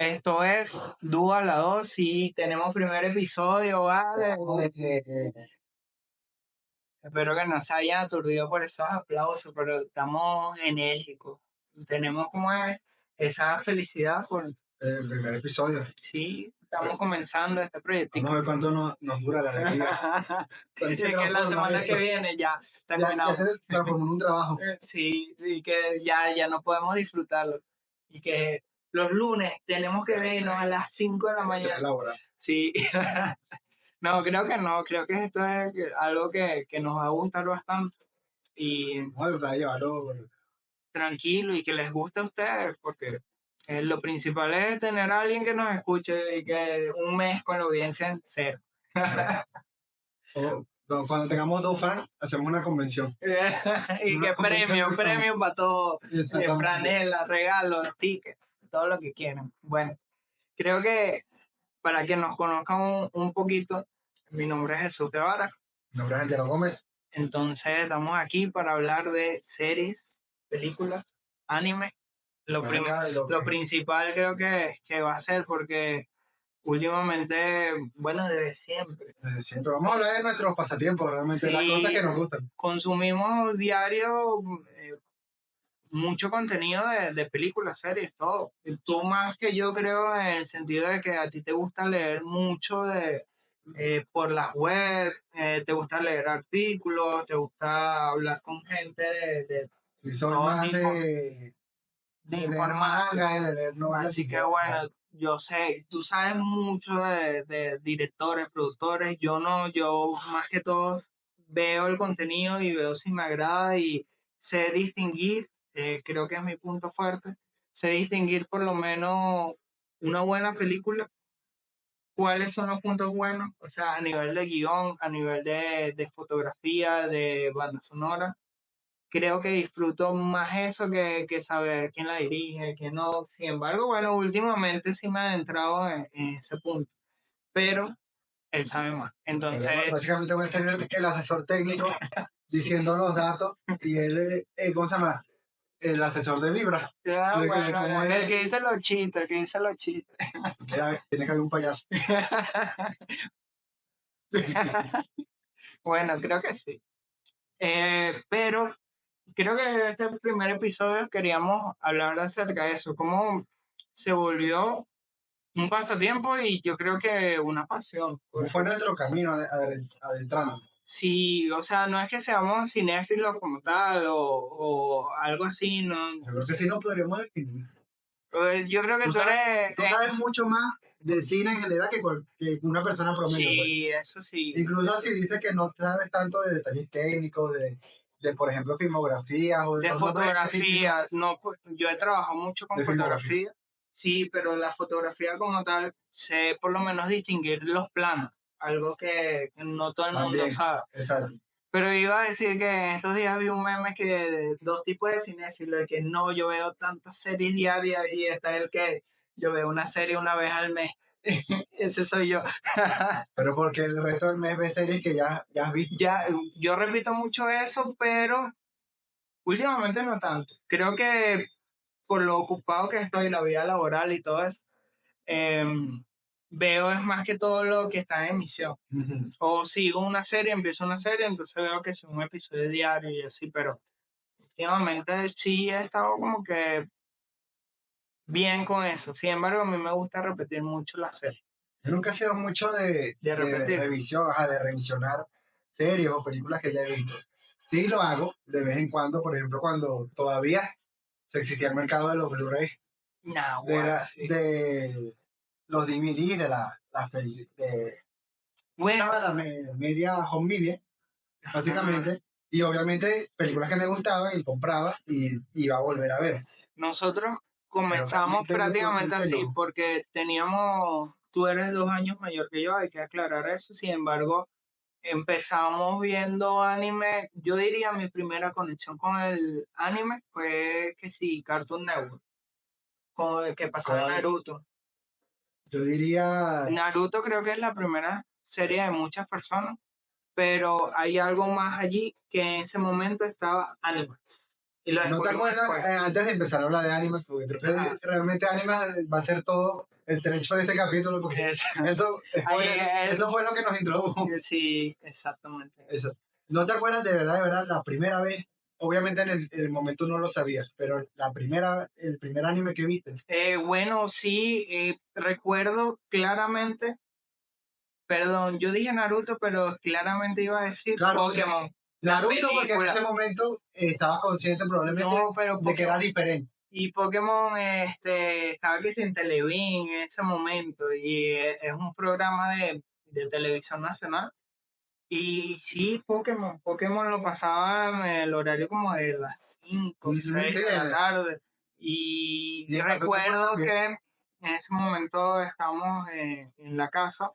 Esto es Dúo a la 2 y tenemos primer episodio, ¿vale? Espero que no se hayan aturdido por esos aplausos, pero estamos enérgicos. Tenemos como esa felicidad por El primer episodio. sí, estamos comenzando este proyecto. Vamos a ver cuánto nos dura la alegría. Y que la semana que viene ya Ya terminamos. se transformó en un trabajo. Sí, y que ya no podemos disfrutarlo. Y que los lunes tenemos que vernos a las 5 de la mañana. Laura. Sí. No, creo que no. Creo que esto es algo que nos va a gustar bastante. Y No, de verdad, llevarlo. tranquilo y que les guste a ustedes, porque lo principal es tener a alguien que nos escuche y que un mes con la audiencia en cero. Cuando tengamos 2 fans, hacemos una convención. Y que premio para todo. Exactamente. Franela, regalos, tickets, todo lo que quieran. Bueno, creo que para que nos conozcan un poquito, mi nombre es Jesús Guevara. Mi nombre es Angelo Gómez. Entonces estamos aquí para hablar de series, películas, anime. Lo principal creo que va a ser porque últimamente, bueno, desde siempre. Desde siempre. Vamos a hablar de nuestros pasatiempos, realmente, Sí, las cosas que nos gustan. consumimos diario mucho contenido de películas, series, todo. Tú más que yo creo en el sentido de que a ti te gusta leer mucho por las web, te gusta leer artículos, te gusta hablar con gente Sí, soy todo más tipo de informar. manga, de leer novelas. Así que bueno, yo sé, tú sabes mucho de directores, productores, yo no, yo más que todo veo el contenido y veo si me agrada y sé distinguir, creo que es mi punto fuerte, sé distinguir por lo menos una buena película, cuáles son los puntos buenos, o sea, a nivel de guión, a nivel de fotografía, de banda sonora. Creo que disfruto más eso que saber quién la dirige, quién no. Sin embargo, bueno, últimamente sí me he adentrado en ese punto, pero él sabe más. Entonces, básicamente voy a ser el asesor técnico diciendo los datos y él, ¿cómo se llama? El asesor de Vibra. bueno, el que dice los chistes, el que dice los chistes. Tiene que haber un payaso. Bueno, creo que sí. Pero creo que en este primer episodio queríamos hablar acerca de eso, cómo se volvió un pasatiempo y yo creo que una pasión. ¿Cómo fue nuestro camino adentrando? Sí, o sea, no es que seamos cinéfilos como tal o algo así, no. Yo creo que sí nos podríamos definir. Yo creo que Tú sabes mucho más de cine en general que una persona promedio. Sí, eso sí. Incluso si dices que no sabes tanto de detalles técnicos, de por ejemplo, filmografías o de fotografía. No, pues, yo he trabajado mucho con fotografía. Sí, pero la fotografía como tal, sé por lo menos distinguir los planos, algo que no todo el mundo sabe. Exacto. Pero iba a decir que en estos días vi un meme que de dos tipos de cinéfilos, de que no, yo veo tantas series diarias y está el que yo veo una serie una vez al mes. Ese soy yo. Pero porque el resto del mes ves series que ya has visto. Ya, yo repito mucho eso, pero últimamente no tanto. Creo que por lo ocupado que estoy, la vida laboral y todo eso, veo es más que todo lo que está en emisión. O sigo una serie, empiezo una serie, entonces veo que es un episodio diario y así, pero últimamente sí he estado como que bien con eso. Sin embargo, a mí me gusta repetir mucho la serie. Yo nunca he sido mucho de revisión, de revisionar series o películas que ya he visto. Sí lo hago de vez en cuando, por ejemplo, cuando todavía se existía el mercado de los Blu-ray, de los DVDs, de las películas, la media home media, básicamente, y obviamente películas que me gustaban y compraba y iba a volver a ver. Nosotros comenzamos prácticamente así porque tú eres 2 años mayor que yo, hay que aclarar eso. Sin embargo, empezamos viendo anime. Yo diría mi primera conexión con el anime fue que sí, Cartoon Network, con el que pasaba Naruto. Yo diría... Naruto creo que es la primera serie de muchas personas, pero hay algo más allí que en ese momento estaba Animax. Y lo ¿No te descubrimos acuerdas después. antes de empezar a hablar de Animax? Porque creo que Ajá. realmente Animax va a ser todo el trecho de este capítulo, porque eso, eso fue lo que nos introdujo. Sí, exactamente. Eso. ¿No te acuerdas de verdad, la primera vez? Obviamente en el momento no lo sabías, pero el primer anime que viste. Bueno, sí, recuerdo claramente, perdón, yo dije Naruto, pero claramente iba a decir Claro, Pokémon. La Naruto, porque en película. ese momento estabas consciente probablemente No, pero de que era Pokémon. diferente. Y Pokémon estaba que sin Televín en ese momento y es un programa de televisión nacional. Y sí, Pokémon lo pasaba en el horario como de las 5 6 Sí, de la tarde. Y y en Cartoon Network recuerdo también. que en ese momento estábamos en la casa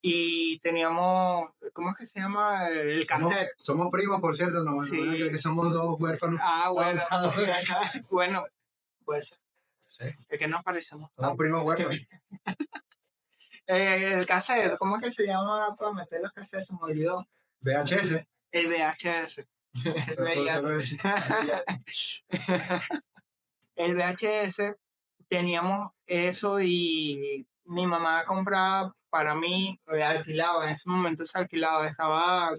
y teníamos, ¿cómo es que se llama? El cassette. Somos primos, por cierto, no, Sí. no van a creer que somos dos huérfanos. Ah, bueno. adoptados. Bueno, pues Sí, es que nos parecemos somos tanto. primos huérfanos. El cassette, ¿cómo es que se llama para meter los cassettes? Se me olvidó. VHS. El VHS. El VIH. El VHS, teníamos eso y mi mamá compraba para mí, alquilaba, en ese momento se alquilaba, estaba,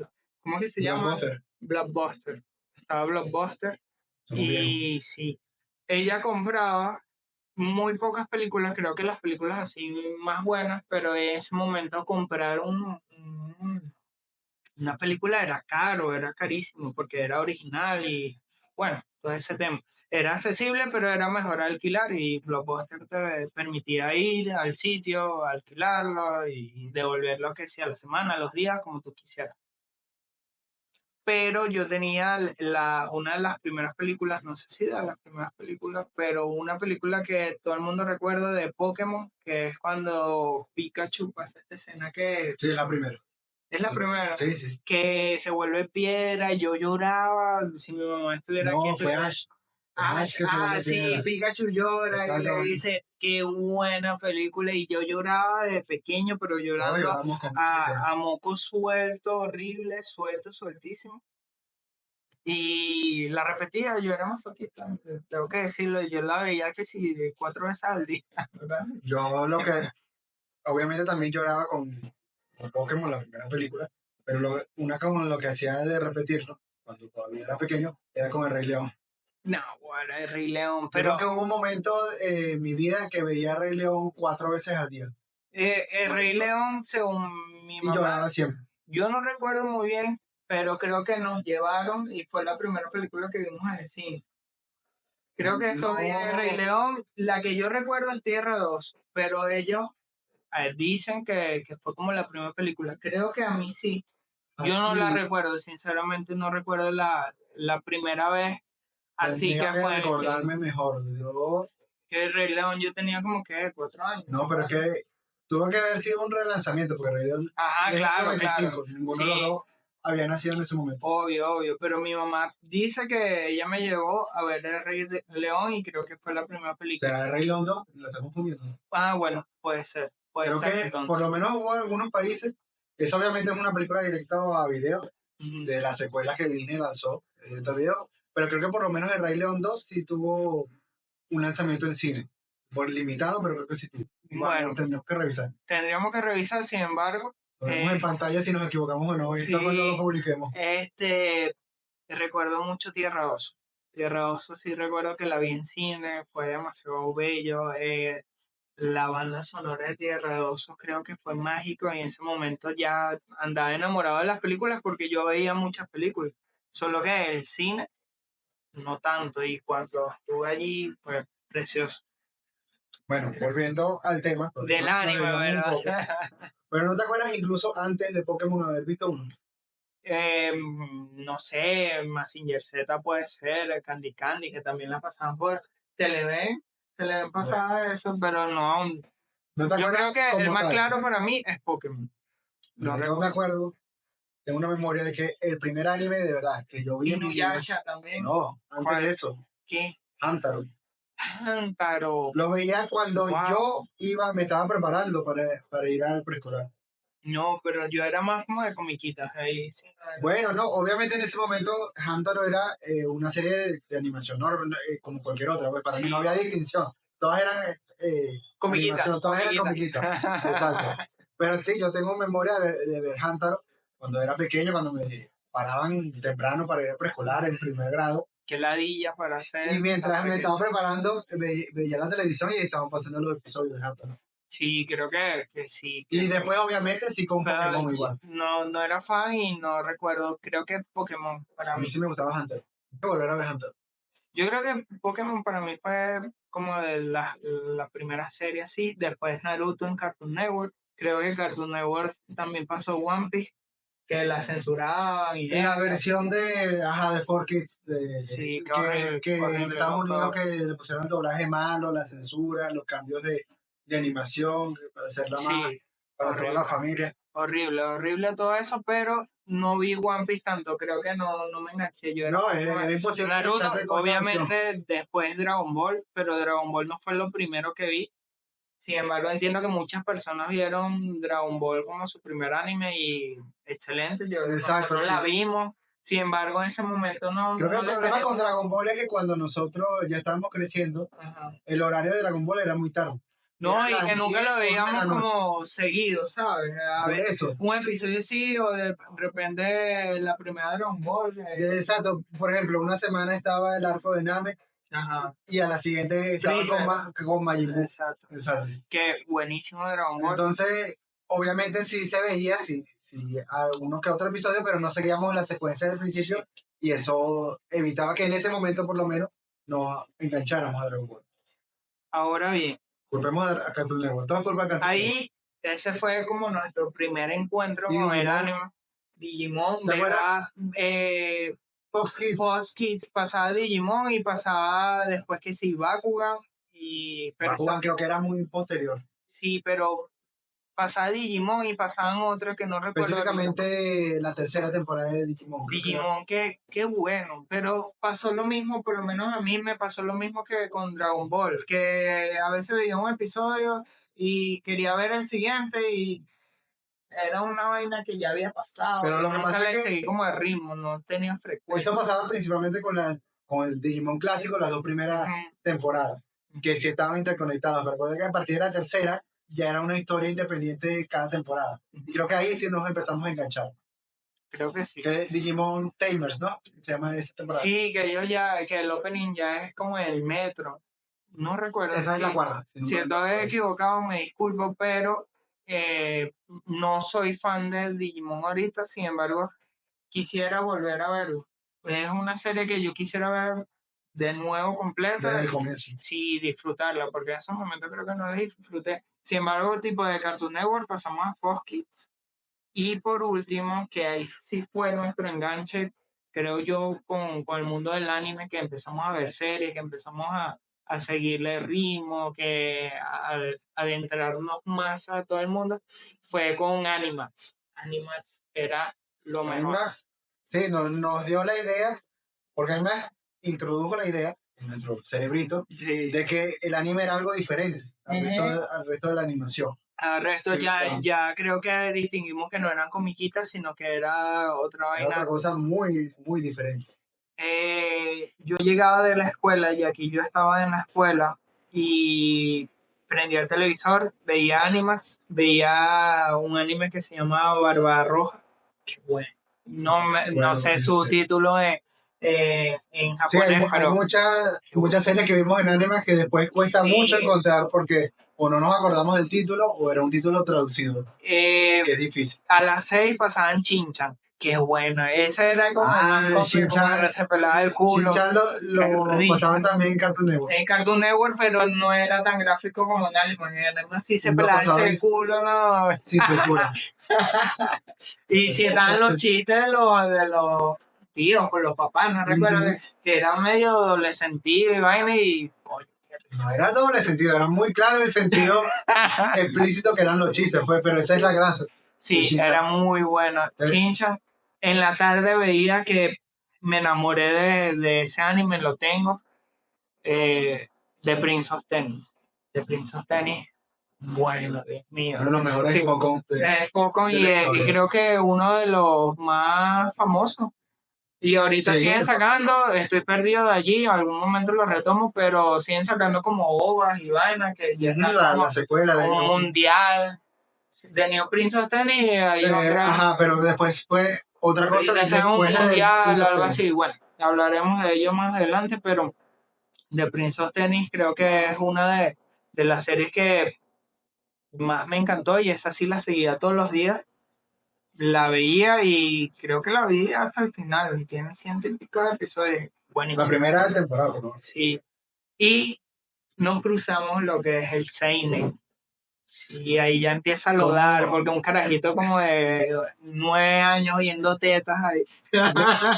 ¿cómo que se llama? Blockbuster. Blockbuster. Estaba Blockbuster Somos viejos. y sí, ella compraba muy pocas películas, creo que las películas así más buenas, pero en ese momento comprar una película era caro, era carísimo porque era original y bueno, todo ese tema. Era accesible, pero era mejor alquilar y Blockbuster te permitía ir al sitio, alquilarlo y devolverlo que sea a la semana, a los días, como tú quisieras. Pero yo tenía una de las primeras películas, no sé si de las primeras películas, pero una película que todo el mundo recuerda de Pokémon, que es cuando Pikachu pasa esta escena que Sí, es la primera. es la primera, Sí, sí. que se vuelve piedra, yo lloraba, si mi mamá estuviera aquí. No, fue Ash. Ash que se volvió Sí, piedra. Pikachu llora y le Exactamente. dice, qué buena película, y yo lloraba de pequeño, pero Todos llorando lloramos con esa escena. a moco suelto, horrible, suelto, sueltísimo. Y la repetía, yo era masoquista, tengo que decirlo, yo la veía que sí, 4 veces al día, ¿verdad? Yo lo que, obviamente también lloraba con Pokémon, la primera película, pero una con lo que hacía de repetirlo, cuando todavía era pequeño, era con el Rey León. No, bueno, el Rey León, Creo pero que hubo un momento en mi vida que veía Rey León 4 veces al día. el Rey León, según mi Y mamá, lloraba siempre. yo no recuerdo muy bien, pero creo que nos llevaron y fue la primera película que vimos en el cine. Creo que esto de El Rey León, la que yo recuerdo es Tierra 2, pero ellos dicen que fue como la primera película. Creo que a mí sí. Yo no la recuerdo, sinceramente no recuerdo la primera vez. Así que Tendría que fue recordarme mejor. que El Rey León yo tenía como que 4 años. No, pero es que tuvo que haber sido un relanzamiento, porque Rey León Ajá, es del claro, 95, claro. ninguno de Sí, los dos había nacido en ese momento. obvio, pero mi mamá dice que ella me llevó a ver El Rey León y creo que fue la primera O película. sea, Rey León 2, lo está confundiendo. Ah, bueno, puede ser Creo que entonces. por lo menos hubo algunos países, eso obviamente es una película directa a video, Ujú. de las secuelas que Disney lanzó directo a video, pero creo que por lo menos el Rey León 2 sí tuvo un lanzamiento en cine. Por limitado, pero creo que sí tuvo. Bueno, tendríamos que revisar. tendríamos que revisar, sin embargo. Lo vemos en pantalla si nos equivocamos o no. Esto cuando lo Sí, publiquemos. recuerdo mucho Tierra Oso. Tierra Oso sí recuerdo que la vi en cine, fue demasiado bello. La banda sonora de Tierra de Osos creo que fue mágico y en ese momento ya andaba enamorado de las películas porque yo veía muchas películas, solo que el cine no tanto y cuando estuve allí fue precioso. Bueno, volviendo al tema. Del anime, ¿verdad? Pero ¿no te acuerdas incluso antes de Pokémon haber visto uno? No sé, Mazinger Z puede ser, Candy Candy, que también la pasaban por Televen. Televen pasaba eso, pero no. ¿No te Yo acuerdas creo que el como más tal? claro para mí es Pokémon. Bueno, yo me acuerdo, tengo una memoria de que el primer anime de verdad que yo vi en mi vida. Inuyasha también. No, antes de eso. ¿Qué? Hamtaro. Hamtaro. Lo veía cuando Wow. yo me estaba preparando para ir al preescolar. No, pero yo era más como de comiquitas ahí. Sí, Bueno, no, obviamente en ese momento Hamtaro era una serie de animación como cualquier otra, pues para mí no sí, había distinción. Todas eran comiquitas, animación, todas eran comiquitas. comiquitas. Exacto. Pero sí, yo tengo memoria de ver Hamtaro cuando era pequeño, cuando me paraban temprano para ir a preescolar en primer grado. Qué ladilla para Y hacer. mientras me estaba preparando, veía la televisión y estaban pasando los episodios de Hamtaro. Sí, creo que sí. Y después, obviamente, sí con Pero Pokémon igual. no era fan y no recuerdo. Creo que Pokémon para A mí mí. sí me gustaba Hamtaro. Voy a volver a ver Hamtaro. Yo creo que Pokémon para mí fue como de la primera serie así. Después Naruto en Cartoon Network. Creo que Cartoon Network también pasó One Piece, que la censuraban y La eso. versión de 4Kids, Sí, qué que, horrible, que en horrible, Estados Unidos loco. que le pusieron el doblaje malo, la censura, los cambios de animación para hacerla más Sí, para toda la horrible. familia. Horrible, horrible todo eso, pero no vi One Piece tanto, creo que no me enganché. Yo era No, más era imposible Naruto, engancharte con esa versión. obviamente después Dragon Ball, pero Dragon Ball no fue lo primero que vi. Sin embargo, entiendo que muchas personas vieron Dragon Ball como su primer anime y excelente, Exacto, nosotros sí. la vimos. Sin embargo, en ese momento Creo que no el le problema con teníamos. Dragon Ball es que cuando nosotros ya estábamos creciendo, Ajá. el horario de Dragon Ball era muy tarde. No, Eran y las que nunca 10, lo 11 de veíamos la noche. como seguido, ¿sabes? A Por veces eso. un episodio sí, o de repente la primera Dragon Ball. Exacto. Por ejemplo, una semana estaba el arco de Namek Ajá. y a la siguiente estaba Freezer. con Majin Buu. Exacto. Exacto. Qué buenísimo Dragon Ball. Entonces, obviamente sí se veía, sí, algunos que otro episodio, pero no seguíamos la secuencia del principio y eso evitaba que en ese momento por lo menos nos engancháramos a Dragon Ball. Ahora bien, Culpemos a Cartoon Network, todo es culpa de Cartoon Network. ahí ese fue como nuestro primer encuentro Y con el Digimon, anime. Digimon, ¿te acuerdas? ¿verdad? Fox Kids. Fox Kids pasaba Digimon y pasaba después que sí Bakugan. Pero Bakugan creo que era muy posterior. sí, pero pasaba Digimon y pasaban otros que no recuerdo ahorita. Específicamente la tercera temporada de Digimon. Digimon, qué bueno, pero pasó lo mismo, por lo menos a mí me pasó lo mismo que con Dragon Ball, que a veces veía un episodio y quería ver el siguiente y era una vaina que ya había pasado, Pero lo que nunca pasa le es que seguí como de ritmo, no tenía frecuencia. eso pasaba principalmente con el Digimon clásico, las dos primeras temporadas, que sí estaban interconectadas. Recuerda que a partir de la tercera ya era una historia independiente de cada temporada. Y creo que ahí sí nos empezamos a enganchar. Creo que sí. Que es Digimon Tamers, ¿no? Se llama esa temporada. Sí, que el opening ya es como el metro. No recuerdo. Esa es la cuarta. Si estoy equivocado, me disculpo, pero no soy fan de Digimon ahorita, sin embargo, quisiera volver a verlo. Es una serie que yo quisiera ver de nuevo completa. Desde el comienzo. Sí, disfrutarla, porque en esos momentos creo que no la disfruté. Sin embargo, tipo de Cartoon Network pasamos a Fox Kids. Y por último, que ahí sí fue nuestro enganche, creo yo, con el mundo del anime, que empezamos a ver series, que empezamos a seguirle el ritmo, que a adentrarnos más a todo el mundo, fue con Animax. Animax era lo mejor. Animax, sí, nos dio la idea, porque Animax introdujo la idea en nuestro cerebrito Sí. de que el anime era algo diferente al resto de la animación. Al resto Sí, ya, claro. ya creo que distinguimos que no eran comiquitas, sino que era otra Era vaina. otra cosa muy, muy diferente. Yo llegaba de la escuela y aquí yo estaba en la escuela y prendía el televisor, veía Animax, veía un anime que se llamaba Barbarroja. Qué bueno. No sé su título en Sí, hay, japonés, hay pero muchas series que vimos en anime que después cuesta sí, mucho encontrar porque o no nos acordamos del título o era un título traducido, que es difícil. a las 6 pasaban Chinchan. Qué bueno, ese era como Shin-Chan, se pelaba el culo. Shin-Chan lo pasaban también en Cartoon Network. En Cartoon Network, pero no era tan gráfico como en anime. En anime sí se Lo pelaba pasaban ese culo, no. sin censura. Y si estaban los chistes de los tíos con los papás, no recuerdo, que eran medio doble sentido y vaina y... coño, qué risa. No era doble sentido, era muy claro el sentido explícito que eran los chistes, pues, pero esa es la gracia. Sí, Shin-Chan. era muy bueno. Chinchan, en la tarde veía que me enamoré de ese anime, lo tengo, de Prince of Tennis. De Prince of Tennis, Bueno, Dios mío. Uno de los mejores Sí, Pokémon es Pokémon de y, la y historia. creo que uno de los más famosos. Y ahorita Sí, siguen sacando, estoy perdido de allí, en algún momento lo retomo, pero siguen sacando como ovas y vainas que ya están la secuela de como New mundial. De New Prince of Tennis y hay otra, Ajá, pero después fue otra cosa está en un después de mundial Prince o of algo Tennis. así. Bueno, hablaremos de ello más adelante, pero de Prince of Tennis creo que es una de las series que más me encantó y esa sí la seguía todos los días. La veía y creo que la vi hasta el final y tiene ciento y pico de episodios. La Buenísimo. primera temporada, ¿no? Sí. Y nos cruzamos lo que es el seinen. Y ahí ya empieza a lodar, porque un carajito como de 9 años viendo tetas ahí.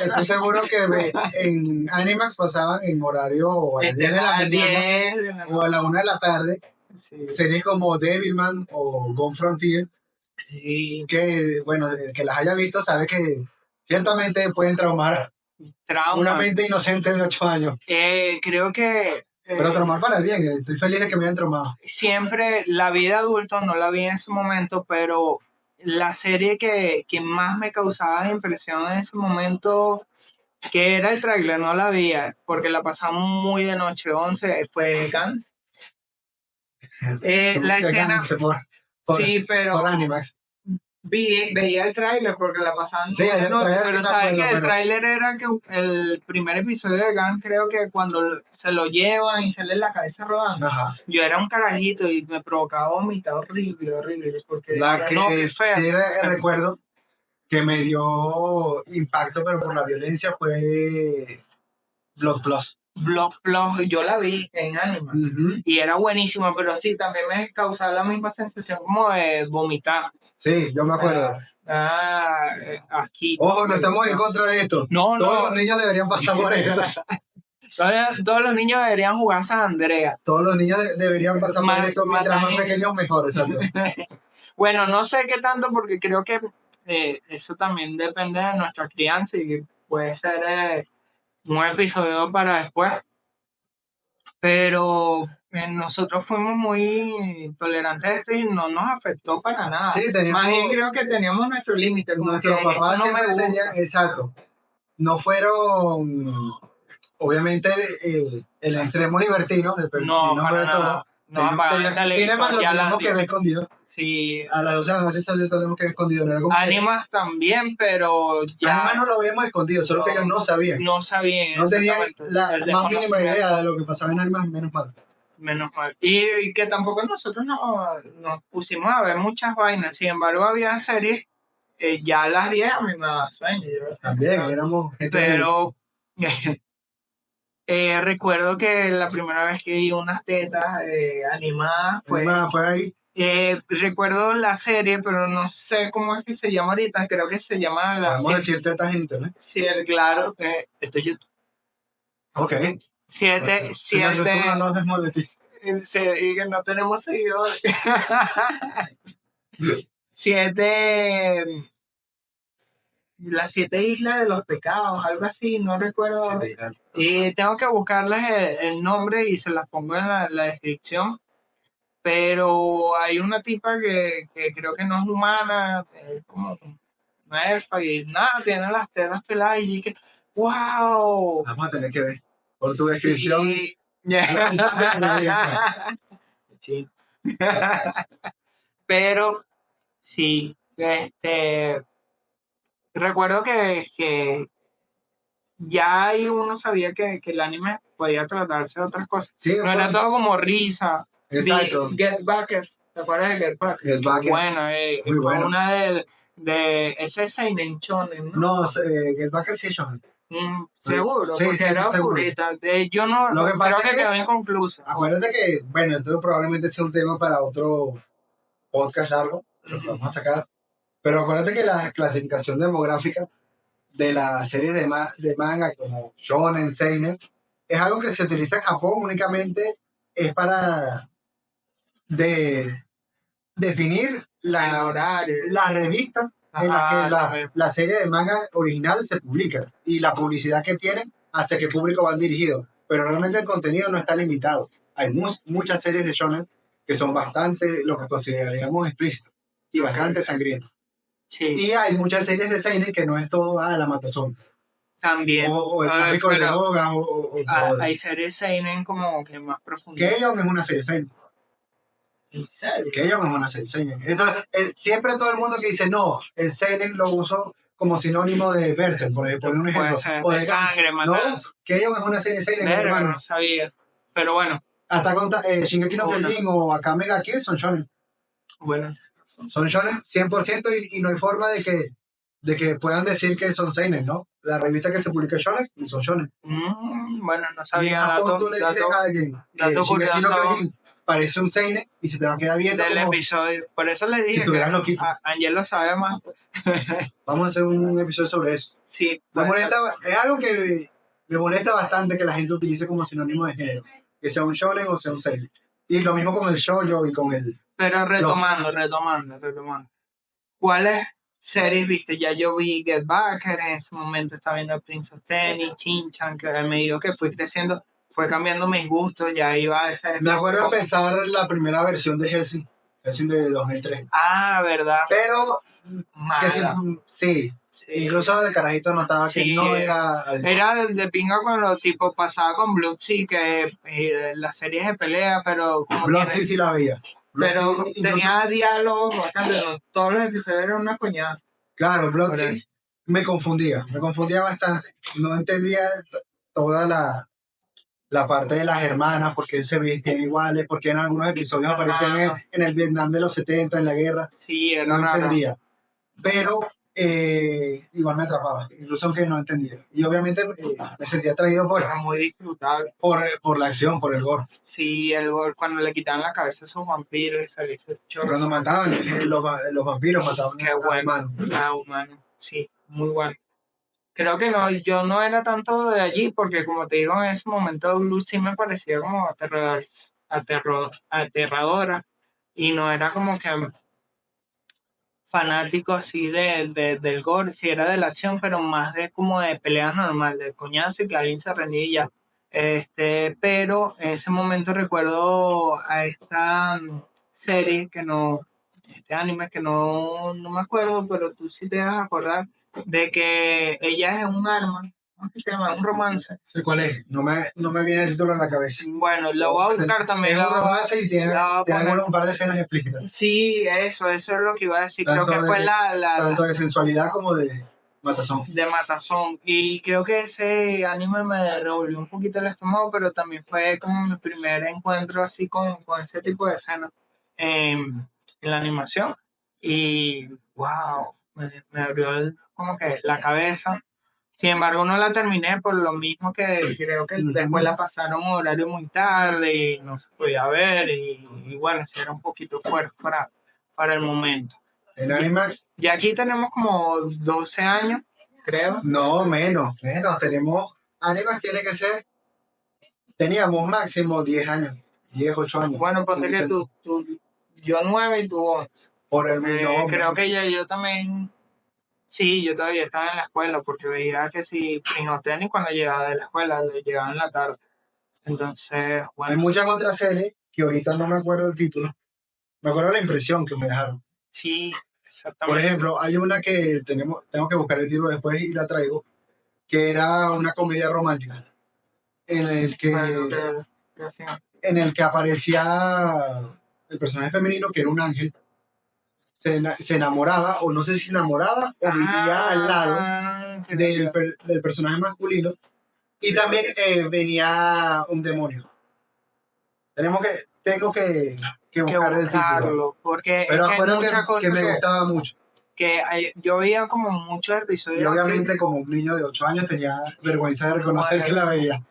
Estoy seguro que en Animax pasaban en horario a las 10 de la A mañana 10 de la o a la 1 de la tarde, Sí. series como Devilman o Gone Frontier, Sí. que, bueno, el que las haya visto sabe que ciertamente pueden traumar una mente inocente de 8 años. Creo que Pero traumar para el bien, estoy feliz de que me hayan traumado. siempre la vida adulta no la vi en ese momento, pero la serie que más me causaba impresión en ese momento, que era el tráiler, no la vi, porque la pasamos muy de noche, 11 fue Gans. La escena, sí, pero por Animax. veía el tráiler porque la pasaban Sí, muy de el noche, tráiler pero sí me sabes acuerdo, que el pero- tráiler era que el primer episodio de Gans, creo que cuando se lo llevan y sale la cabeza rodando, Ajá. yo era un carajito y me provocaba vomitar horrible, horrible, porque La decía, que no, qué fea. sí recuerdo que me dio impacto, pero por la violencia, fue Blood Plus. Blood Plus, yo la vi en Animax y era buenísima, pero sí, también me causaba la misma sensación como de vomitar. Sí, yo me acuerdo. Aquí. Ojo, no estamos en contra de esto. No, Todos no. los niños deberían pasar por esto. Todos los niños deberían jugar San Andrea. Todos los niños deberían pasar por esto, mientras más niños. pequeños mejor, exacto. Bueno, no sé qué tanto porque creo que eso también depende de nuestra crianza y puede ser un episodio para después. Pero nosotros fuimos muy tolerantes a esto y no nos afectó para nada. Sí, teníamos, más bien creo que teníamos nuestro límite. Nuestros papás siempre tenían, exacto. No fueron, obviamente, el extremo libertino del No, para nada. No apagaban el televisor. Lo Ya tenemos que ver escondido. Sí. A las 12 de la noche salió, tenemos que ver escondido. No era como Animas también, pero ya. Animas no lo veíamos escondido, solo que ellos no sabían. No sabían. No tenían la El más mínima desconocimiento. idea de lo que pasaba en Animas, menos mal. Menos mal. Y que tampoco nosotros nos pusimos a ver muchas vainas. Sin embargo, había series, ya a las 10 a mí me daba sueño. También, éramos gente Pero recuerdo que la primera vez que vi unas tetas animadas fue ahí. recuerdo la serie, pero no sé cómo es que se llama ahorita. Creo que se llama la Podemos decir tetas en internet. Sí, claro. Esto es YouTube. Ok. Siete. No nos desmonetiza. Y que no tenemos seguidores. 7. Las 7 islas de los pecados, algo así, no recuerdo. Y tengo que buscarles el nombre y se las pongo en la descripción. Pero hay una tipa que creo que no es humana, es como una elfa y nada, tiene las tetas peladas y que, ¡wow! Vamos a tener que ver. Por tu descripción. Sí. Pero sí, recuerdo que ya ahí uno sabía que el anime podía tratarse de otras cosas. Sí, no era todo como risa. Exacto. Get Backers, ¿te acuerdas de Get Backers? Get Backers. Bueno, muy fue bueno. una de ese Seinen Shonen, ¿no? No, Get Backers sí Shonen. Seguro, sí, porque era oscurita. Yo no Lo que pasa creo que es quedó inconclusa. Acuérdate que, bueno, esto probablemente sea un tema para otro podcast largo, lo vamos a sacar. Pero acuérdate que la clasificación demográfica de las series de manga como Shonen, Seinen, es algo que se utiliza en Japón únicamente, es para definir la revista en la que la serie de manga original se publica y la publicidad que tienen hacia qué público van dirigidos. Pero realmente el contenido no está limitado. Hay muchas series de shonen que son bastante, lo que consideraríamos explícitos y bastante sangrientos. Sí. Y hay muchas series de seinen que no es todo la matazón. También. O el tráfico de drogas o hay series seinen como que más profundas. Keyon es una serie seinen. ¿En serio? Keyon es una serie seinen. Entonces, siempre todo el mundo que dice, no, el seinen lo uso como sinónimo de Berserk, por un ejemplo. O de sangre, matanza. No, Keyon es una serie seinen, hermano. No sabía. Pero bueno. Hasta con Shingeki no Kyojin o Akame ga Kill son shonen. Bueno. Son shonen 100% y no hay forma de que puedan decir que son seinen, ¿no? La revista que se publica es shonen y son shonen. Bueno, no sabía. Tú le dices a alguien que Shingeki no Kyojin parece un seinen y se te va a quedar viendo del episodio. Por eso le dije que Ángel lo sabe más. Vamos a hacer un episodio sobre eso. Sí. Es algo que me molesta bastante que la gente utilice como sinónimo de género. Que sea un shonen o sea un seinen. Y lo mismo con el shoujo y con el... Pero retomando. ¿Cuáles series viste? Ya yo vi Get Back, en ese momento estaba viendo Prince of Tennis, Shin-Chan, que me dijo que fui creciendo, fue cambiando mis gustos, ya iba a ese... Me acuerdo empezar la primera versión de Hellsing de 2003. Ah, ¿verdad? Pero... Sí. Incluso de carajito notaba que no era... Era de pinga cuando tipo pasaba con Bloodseed, que las series de pelea, pero... Bloodseed sí la veía. Pero tenía diálogos bastante, todos los episodios eran una coñaza. Claro, Bloodseed me confundía bastante. No entendía toda la parte de las hermanas, porque se vestían iguales, porque en algunos episodios aparecían en el Vietnam de los 70, en la guerra. Sí, era no entendía. Pero igual me atrapaba, incluso aunque no entendía. Y obviamente me sentía atraído muy disfrutable. Por la acción, por el gore. Sí, el gore, cuando le quitaban la cabeza a esos vampiros. Cuando mataban, los vampiros mataban a humanos. Sí, muy bueno. Creo que no, yo no era tanto de allí, porque como te digo, en ese momento Blue sí me parecía como aterradora, y no era como que fanático así del gore, sí era de la acción, pero más de como de peleas normal, de coñazo y que alguien se rendía y ya. Pero en ese momento recuerdo a esta serie este anime que no me acuerdo, pero tú sí te vas a acordar de que ella es un arma. ¿Cómo se llama? Un romance. ¿Sé cuál es? No me viene el título en la cabeza. Bueno, lo voy a buscar también. Es un romance y tiene un par de escenas explícitas. Sí, eso es lo que iba a decir. Creo que fue tanto de sensualidad como de matazón. De matazón. Y creo que ese anime me revolvió un poquito el estómago, pero también fue como mi primer encuentro así con ese tipo de escenas en la animación. Y wow, me abrió como que la cabeza. Sin embargo, no la terminé por lo mismo que creo que después la pasaron a horario muy tarde y no se podía ver. Y bueno, sí era un poquito fuerte para el momento. En Animax. Y aquí tenemos como 12 años, creo. No, menos. Tenemos. Animax tiene que ser. Teníamos máximo 10 años. 10, 8 años. Bueno, ponte que yo 9 y tú 11. Por el creo que yo también. Sí, yo todavía estaba en la escuela porque veía que si Tenis cuando llegaba de la escuela, llegaba en la tarde. Entonces, bueno. Hay muchas otras series que ahorita no me acuerdo el título. Me acuerdo la impresión que me dejaron. Sí, exactamente. Por ejemplo, hay una que tengo que buscar el título después y la traigo, que era una comedia romántica. En el que aparecía el personaje femenino, que era un ángel, se enamoraba, o no sé si se enamoraba, o vivía al lado del personaje masculino, y también venía un demonio. Tengo que buscar el título. Porque pero es que hay muchas cosas que me gustaba mucho. Yo veía como muchos episodios. Y obviamente así, como un niño de 8 años tenía vergüenza de reconocer que la veía.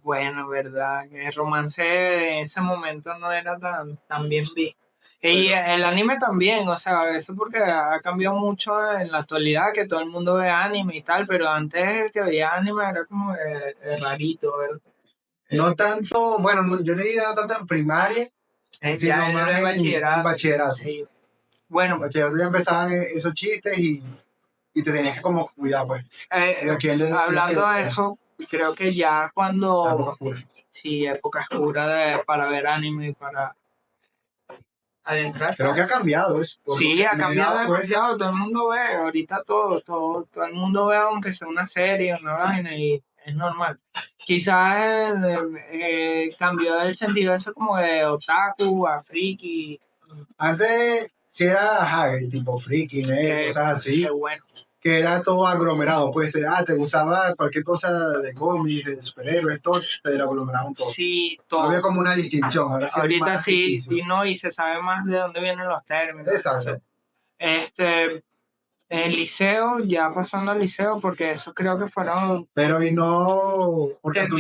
Bueno, verdad, el romance en ese momento no era tan bien visto. Y el anime también, o sea, eso porque ha cambiado mucho en la actualidad, que todo el mundo ve anime y tal, pero antes el que veía anime era como rarito, ¿verdad? No tanto, bueno, yo no iba tanto en primaria, sino más en bachillerato. Sí. Bueno, en bachillerato ya empezaban esos chistes y te tenías que como cuidar, pues. Hablando de eso, creo que ya cuando... Época oscura. Sí, época oscura para ver anime y para adentrarse. Creo que ha cambiado eso. Sí, ha cambiado demasiado. Todo el mundo ve, ahorita todo el mundo ve, aunque sea una serie, una vaina, y es normal. Quizás cambió el sentido eso como de otaku a friki. Antes sí era tipo friki, cosas así. Qué bueno. Que era todo aglomerado, pues, te gustaba cualquier cosa de cómics, de superhéroes, todo, te lo aglomeraban todo. Sí, todo. No había como una distinción, ahorita sí, y se sabe más de dónde vienen los términos. Exacto. En el liceo, ya pasando al liceo, porque eso creo que fueron... Pero y no, porque tú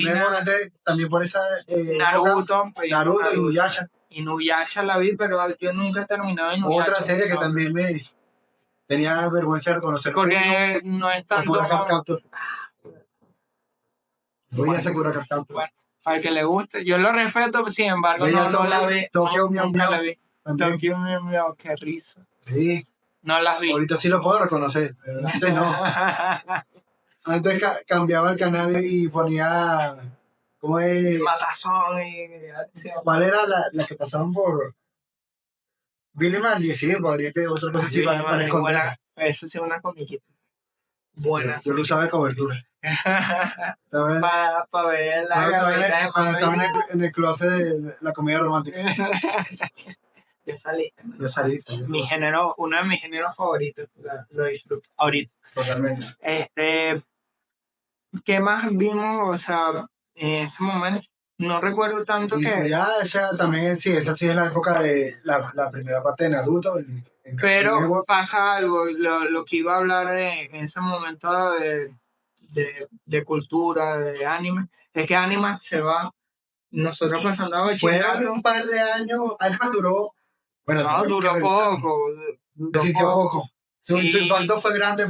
también por esa... Naruto y Inuyasha. Inuyasha la vi, pero yo nunca he terminado Inuyasha. Otra serie que también me... Tenía vergüenza de reconocer. Porque no es tanto... Voy a Sakura Card Captor. Bueno, al que le guste. Yo lo respeto, sin embargo, no la vi. Tokyo Meow Meow. Tokyo Meow Meow, qué risa. Sí. No las vi. Ahorita sí lo puedo reconocer. Antes no. Antes cambiaba el canal y ponía... ¿Cómo es? Matazón y... ¿Cuál era la que pasaban por...? Billy Mandy, sí, podría que otra cosa así para esconder. Eso sí es una comiquita. Buena. Yo lo usaba de cobertura. Para ver la gaveta. Estaba en el closet de la comedia romántica. Yo salí. Mi género, uno de mis géneros favoritos. Lo disfruto ahorita. Totalmente. ¿Qué más vimos? O sea, en ese momento no recuerdo tanto que... Ya también, sí, esa sí es la época de la primera parte de Naruto. Pero pasa algo, lo que iba a hablar en ese momento de cultura, de anime, es que anime se va, nosotros pasando a bachillerato... Fue un par de años, anime duró... Bueno, no, duró poco. Su impacto fue grande,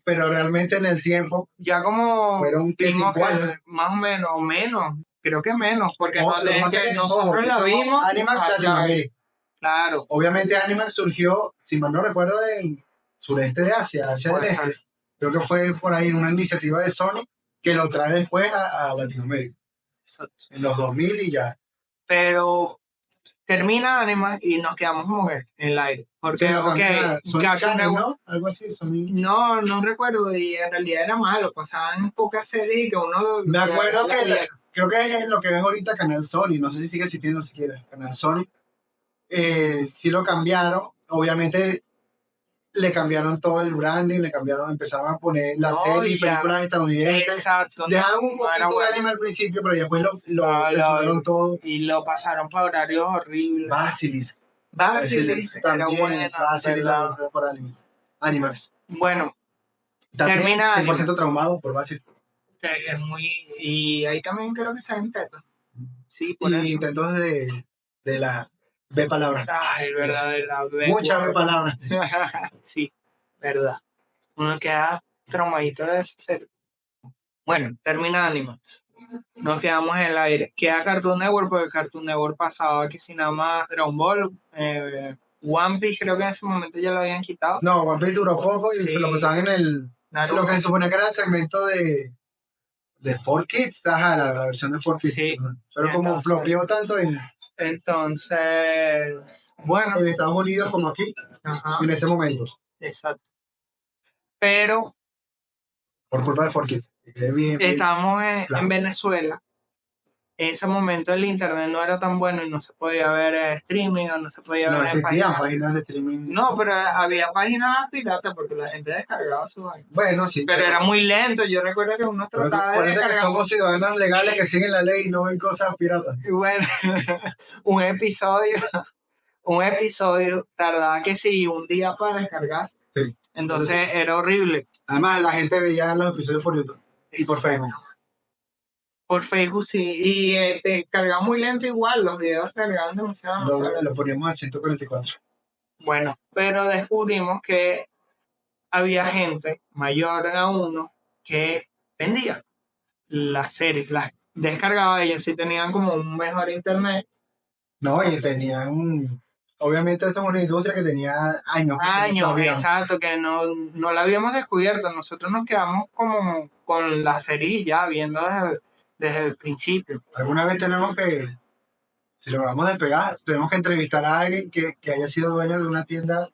pero realmente en el tiempo... Ya como... Fueron 5 años. Más o menos, creo que menos, porque nosotros la vimos... Animax Latinoamérica. Claro. Obviamente Animax surgió, si mal no recuerdo, en sureste de Asia del Este. Creo que fue por ahí una iniciativa de Sony que lo trae después a Latinoamérica. Exacto. En los 2000 y ya. Pero termina Animax y nos quedamos como que en el aire. Porque, ¿no? Algo así, Sony. No recuerdo, y en realidad era malo, pasaban pocas series y que uno... Me acuerdo creo que es lo que es ahorita Canal Sony, no sé si sigue existiendo siquiera, Canal Sony. Sí lo cambiaron, obviamente le cambiaron todo el branding, empezaron a poner las series y películas estadounidenses. Exacto. Dejaron un poquito de anime al principio, pero después lo censuraron todo. Y lo pasaron para horarios horribles. Basilisk también, por anime. Animax. Bueno, también termina 100% traumado por Basilisk. Y ahí también creo que se ven tetos. Sí, por eso. Y intentos de la B palabra. Ay, verdad, de la B. Muchas B palabras. Sí, verdad. Uno queda traumadito de esa serie. Bueno, termina Animax. Nos quedamos en el aire. Queda Cartoon Network, porque Cartoon Network pasaba que si nada más Dragon Ball, One Piece, creo que en ese momento ya lo habían quitado. No, One Piece duró poco y lo pasaban en lo que se supone que era el segmento de 4Kids, la versión de 4Kids. Sí, pero como flopeó tanto entonces, bueno, en Estados Unidos como aquí, en ese momento. Exacto. Pero por culpa de 4Kids. Estamos en Venezuela. En ese momento el internet no era tan bueno y no se podía ver streaming o no se podía ver páginas de streaming. No, pero había páginas piratas porque la gente descargaba su vaina. Bueno, sí. Pero era muy lento. Yo recuerdo que uno trataba de descargar. Que somos ciudadanos legales que siguen la ley y no ven cosas piratas. Y bueno, un episodio tardaba que sí, un día para descargarse. Sí. Entonces era horrible. Además, la gente veía los episodios por YouTube y por Facebook. Por Facebook, sí. Y cargaba muy lento igual, los videos cargaban demasiado. Lo poníamos a 144. Bueno, pero descubrimos que había gente mayor a uno que vendía las series, las descargaba. Ellos sí tenían como un mejor internet. No, y tenían... Obviamente esto es una industria que tenía años. Exacto, que no la habíamos descubierto. Nosotros nos quedamos como con la serie ya, viendo desde el principio. Alguna vez tenemos que Si logramos despegar, tenemos que entrevistar a alguien que haya sido dueño de una tienda.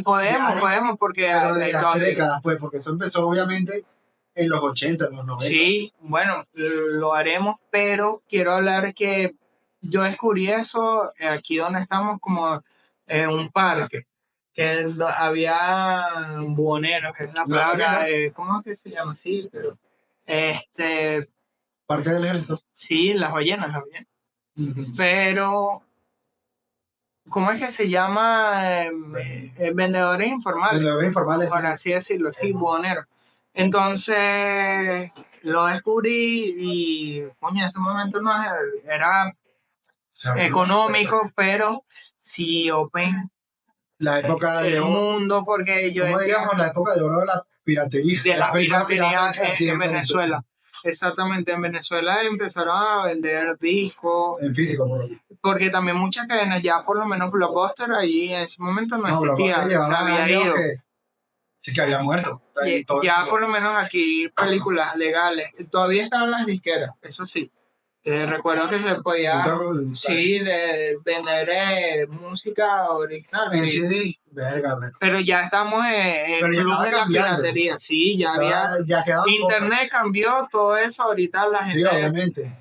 Podemos, porque... Pero de hace décadas, pues, porque eso empezó obviamente en los 80, en los 90. Sí, bueno, lo haremos, pero quiero hablar que yo descubrí eso aquí donde estamos como en un parque, que había buhoneros, que es la palabra, ¿cómo es que se llama así? Pero, Parque del Ejército. Sí, las ballenas. Pero, ¿cómo es que se llama? Vendedores informales. Vendedores informales. Por así decirlo, sí, buhoneros. Entonces lo descubrí y, coño, en ese momento no era económico, pero sí open la época del mundo, porque yo decía... digamos, la época de oro de la piratería. De la piratería en Venezuela. Exactamente, en Venezuela empezaron a vender discos. En físico, porque también muchas cadenas, ya por lo menos Blockbuster, allí en ese momento no existía. Se había ido. Sí, que había muerto. Ya por lo menos adquirir películas legales. Todavía estaban las disqueras, eso sí. Recuerdo que se podía vender música original. En CD, verga. Pero ya estamos en el club de la piratería. Sí, ya había. Internet cambió todo eso. Ahorita la gente. Sí, obviamente.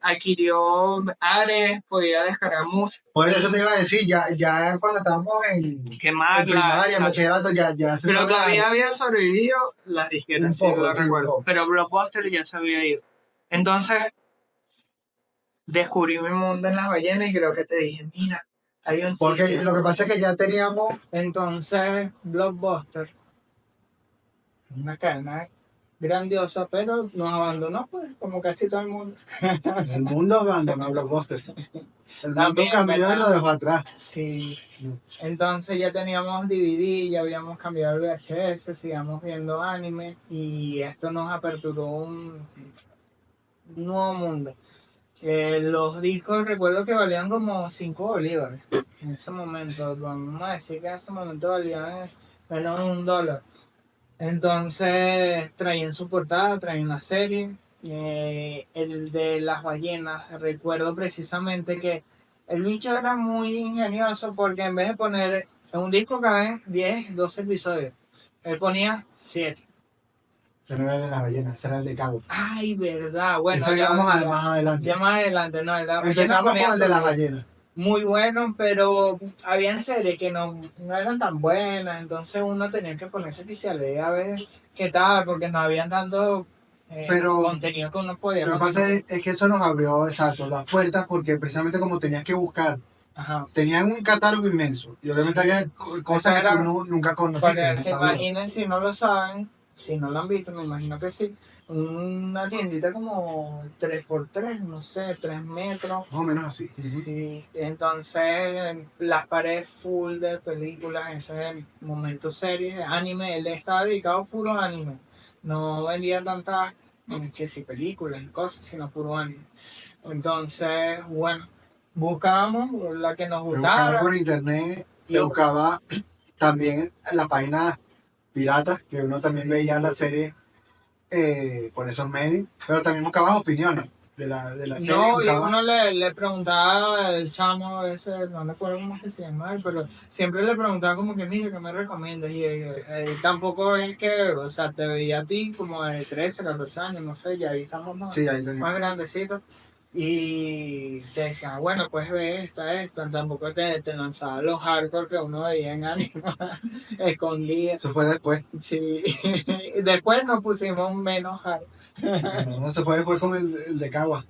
Adquirió Ares, podía descargar música. Por eso te iba a decir, ya cuando estábamos en primaria, bachillerato, ya se... Pero todavía había sobrevivido las disquetas, sí, lo recuerdo. Pero Blockbuster ya se había ido. Entonces, descubrí mi mundo en las ballenas y creo que te dije, mira, hay un porque sitio. Lo que pasa es que ya teníamos... Entonces, Blockbuster, una cadena grandiosa, pero nos abandonó, pues, como casi todo el mundo. El mundo abandonó a Blockbuster. El mundo cambió y lo dejó atrás. Sí. Entonces ya teníamos DVD, ya habíamos cambiado el VHS, sigamos viendo anime y esto nos aperturó un nuevo mundo. Los discos recuerdo que valían como 5 bolívares en ese momento. Vamos a decir que en ese momento valían menos de $1. Entonces traían su portada, traían la serie. El de las ballenas, recuerdo precisamente que el bicho era muy ingenioso porque en vez de poner en un disco caben 10, 12 episodios, él ponía 7. Pero no era de las ballenas, era el de Cabo. Ay, verdad. Bueno, eso ya vamos más adelante. Ya más adelante, no. Empezamos con el de las ballenas. Muy bueno, pero habían series que no eran tan buenas, entonces uno tenía que ponerse especialidad a ver qué tal, porque no habían tanto contenido que uno podía. Lo que pasa es que eso nos abrió, exacto, las puertas, porque precisamente como tenías que buscar, tenían un catálogo inmenso, y obviamente había cosas que uno nunca conocía. Se imaginen, si no lo saben, si no lo han visto, me imagino que sí. Una tiendita como 3x3, no sé, 3 metros. Más o menos así. Sí, entonces las paredes full de películas, en ese momento series, anime, él estaba dedicado a puro anime. No vendía tantas que si películas y cosas, sino puro anime. Entonces, bueno, buscábamos la que nos gustara. Buscaba por internet, se buscaba también en la página piratas, que uno también veía la serie por esos medios, pero también buscaba opiniones de la serie. No, y uno le preguntaba al chamo ese, no recuerdo cómo es que se llama, pero siempre le preguntaba como que, mira, ¿qué me recomiendas? Y tampoco es que, o sea, te veía a ti como de 13, 14 años, no sé, ya ahí estamos más grandecitos. Y te decía, bueno, pues ve esta, tampoco te lanzaba los hardcore que uno veía en anime, escondía. Eso fue después. Sí, después nos pusimos menos hardcore. No, se fue después con el de Cagua.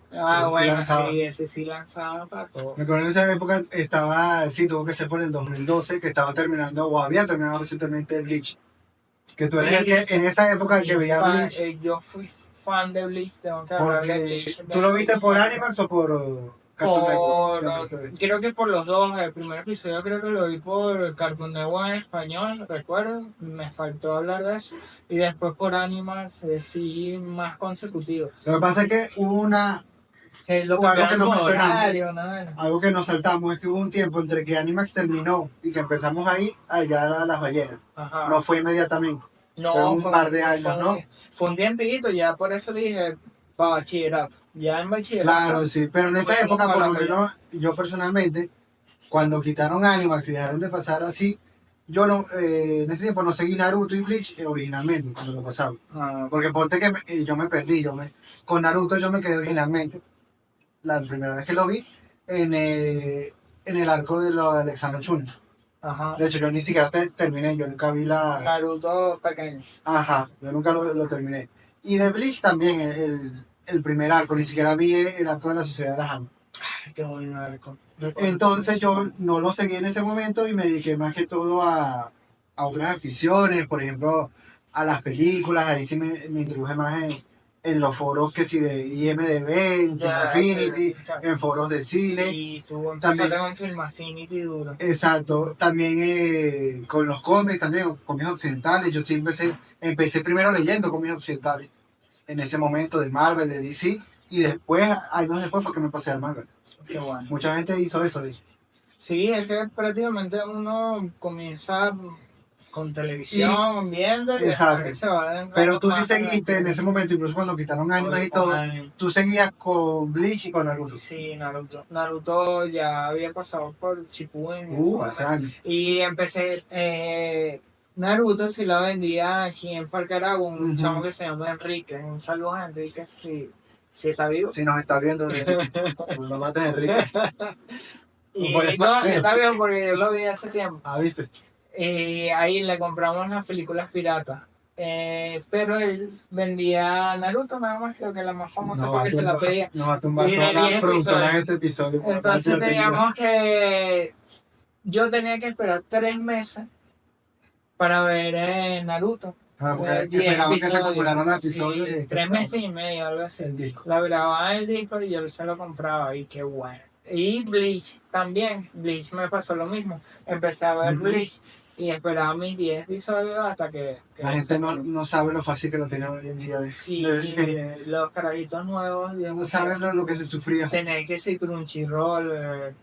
Bueno, sí, ese sí lanzaba para todo. Me acuerdo en esa época tuvo que ser por el 2012, que estaba terminando, o había terminado recientemente Bleach. Que tú eres el que, en esa época el que veía Bleach. Yo fui fan de Bleach, tengo que hablar de Bleach. ¿Tú lo viste por Animax o por Cartoon Network? Creo que por los dos. El primer episodio creo que lo vi por Cartoon Network en español, recuerdo. Me faltó hablar de eso. Y después por Animax, sí, más consecutivo. Lo que pasa es que hubo algo que nos saltamos, es que hubo un tiempo entre que Animax terminó y que empezamos ahí allá a las ballenas. No fue inmediatamente. No, fue un par de años, ¿no? Fue un tiempito, ya por eso dije, para bachillerato. Ya en bachillerato. Claro, sí, pero en esa Bueno, época, por para lo allá. menos, yo personalmente, cuando quitaron Animax y dejaron de pasar así, yo no, en ese tiempo no seguí Naruto y Bleach originalmente, cuando lo pasaba. Ah, Porque ponte que yo me perdí, con Naruto yo me quedé originalmente, la primera vez que lo vi, en el arco de lo del examen Chunin. ajá. De hecho, yo ni siquiera terminé, yo nunca vi la... Naruto pequeño. Ajá, yo nunca lo terminé. Y de Bleach también, el primer arco, ni siquiera vi el arco de la Sociedad de la Jama. Ay, qué buen arco. Entonces yo no lo seguí en ese momento y me dediqué más que todo a otras aficiones, por ejemplo, a las películas. Ahí sí me introduje más en los foros que sí de IMDb, en Film Affinity, en foros de cine. Sí, tú empezaste con Film Affinity duro. Exacto, también con los cómics, también cómics occidentales. Yo sí empecé primero leyendo cómics occidentales en ese momento de Marvel, de DC, y después, años después fue que me pasé al Marvel. Qué bueno. Mucha gente hizo eso. Sí, es que prácticamente uno comienza con televisión, viendo y exacto. se va. Pero tú sí seguiste en ese momento, incluso cuando quitaron animes y todo, tú seguías con Bleach y con Naruto. Sí, Naruto. Naruto ya había pasado por Shippuden. Hace años. Y empecé, Naruto sí la vendía aquí en Parque Aragón, un chamo que se llama Enrique. Un saludo a Enrique si está vivo. Si nos está viendo, no mates a Enrique. Y no, si está vivo porque yo lo vi hace tiempo. Ah, ¿viste? Ahí le compramos las películas piratas. Pero él vendía Naruto nada más, creo que la más famosa porque se la pedía. Nos va a tumbar toda la productora en este episodio. Entonces teníamos que... Yo tenía que esperar 3 meses para ver Naruto. Porque esperaba que se acumularan los episodios. Sí, 3 meses y medio, algo así. La grababa en el disco y yo se lo compraba y qué bueno. Y Bleach también. Bleach me pasó lo mismo. Empecé a ver Bleach y esperaba mis 10 episodios hasta que la gente no sabe lo fácil que lo tiene hoy en día. Sí, los carajitos nuevos no saben lo que se sufría. Tener que ser Crunchyroll,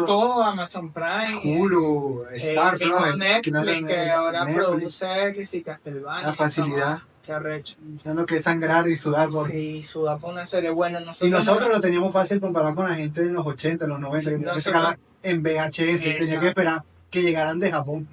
todo Amazon Prime, Hulu, Star Plus, Netflix, que ahora produce que sí Castlevania. La facilidad. Qué arrecho. Ya lo que es sangrar y sudar por... Sí, sudar por una serie buena. Y nosotros lo teníamos fácil comparado con la gente en los 80, en los 90, que tenía que sacarla en VHS, tenía que esperar que llegaran de Japón.